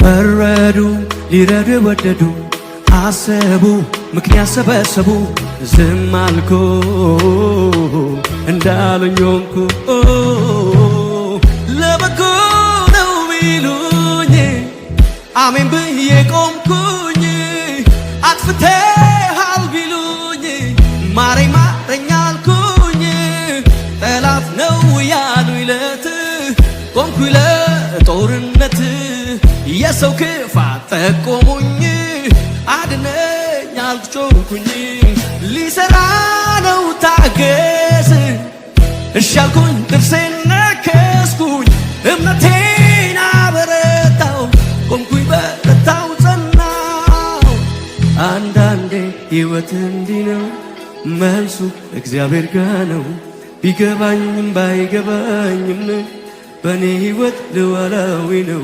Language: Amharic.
ፈረዱ ሊረዱ ወደዱ አሰቡ ምክንያት ሰበሰቡ ዝም አልኩ እንዳሉኝ ሆንኩ ለበጎ ነው ቢሉኝ አሜን ብዬ ቆምኩኝ አጥፍተሃል ቢሉኝ ማረኝ ማረኝ አልኩኝ ጠላት ነው ያሉኝ ለት ቆምኩኝ ለጦርነት የሰው ክፋት ጠቆሙኝ አድነኝ አልጮህኩኝ ሊሰራ ነው ታገስ እሺ አልኩኝ ጥርሴን ነከስኩኝ እምነቴን አበረታው ቆምኩኝ በረታው ጸናው አንዳንዴ ሕይወት እንዲህ ነው መልሱ እግዚአብሔር ጋ ነው ቢገባኝም ባይገባኝም በእኔ ሕይወት ልዋላዊ ነው